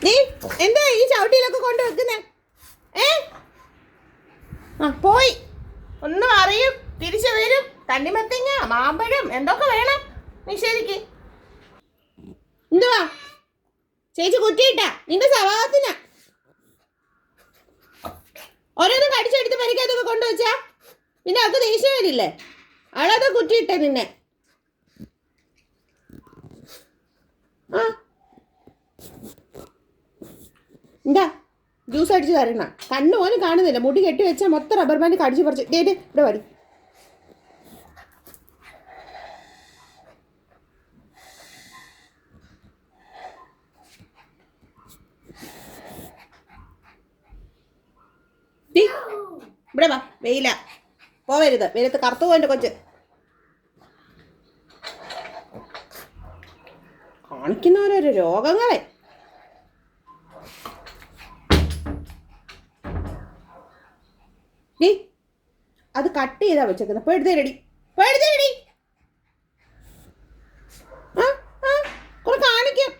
നീ എന്താ ഈ ചവിട്ടിയിലൊക്കെ കൊണ്ട് വെക്കുന്നേ? ഏ ആ പോയി ഒന്നും അറിയും, തിരിച്ചു വരും. തണ്ണിമത്തങ്ങ, മാമ്പഴം എന്തൊക്കെ വേണം നിഷേധിക്ക്. എന്തുവാ ചേച്ചി കുറ്റിയിട്ടാ നിന്റെ സ്വഭാവത്തിനാ? ഓരോന്നും കടിച്ചെടുത്ത് പരിക്കാത്തൊക്കെ കൊണ്ടുവച്ചാ പിന്നെ അവർക്ക് ദേഷ്യം വരില്ലേ? അവളത് കുറ്റിയിട്ടേ നിന്നെ. ആ എന്താ ജ്യൂസ് അടിച്ച് തരണ? കണ്ണു പോലും കാണുന്നില്ല. മുടി കെട്ടി വെച്ചാൽ മൊത്തം റബ്ബർ ബാൻഡ് കടിച്ച് പറിച്ച് ഡേറ്റ് ഇവിടെ വരി. ഇവിടെ വാ, വെയില പോവരുത്, വെയിലത്ത് കറുത്തു പോയിന്റെ കൊച്ച്. കാണിക്കുന്നവരോരോ രോഗങ്ങളെ. ഡി അത് കട്ട് ചെയ്താ വെച്ചേക്കുന്നത്. പേടുത്തേരടി പേടുത്തേരടി. ആ ആ കുറെ കാണിക്കും.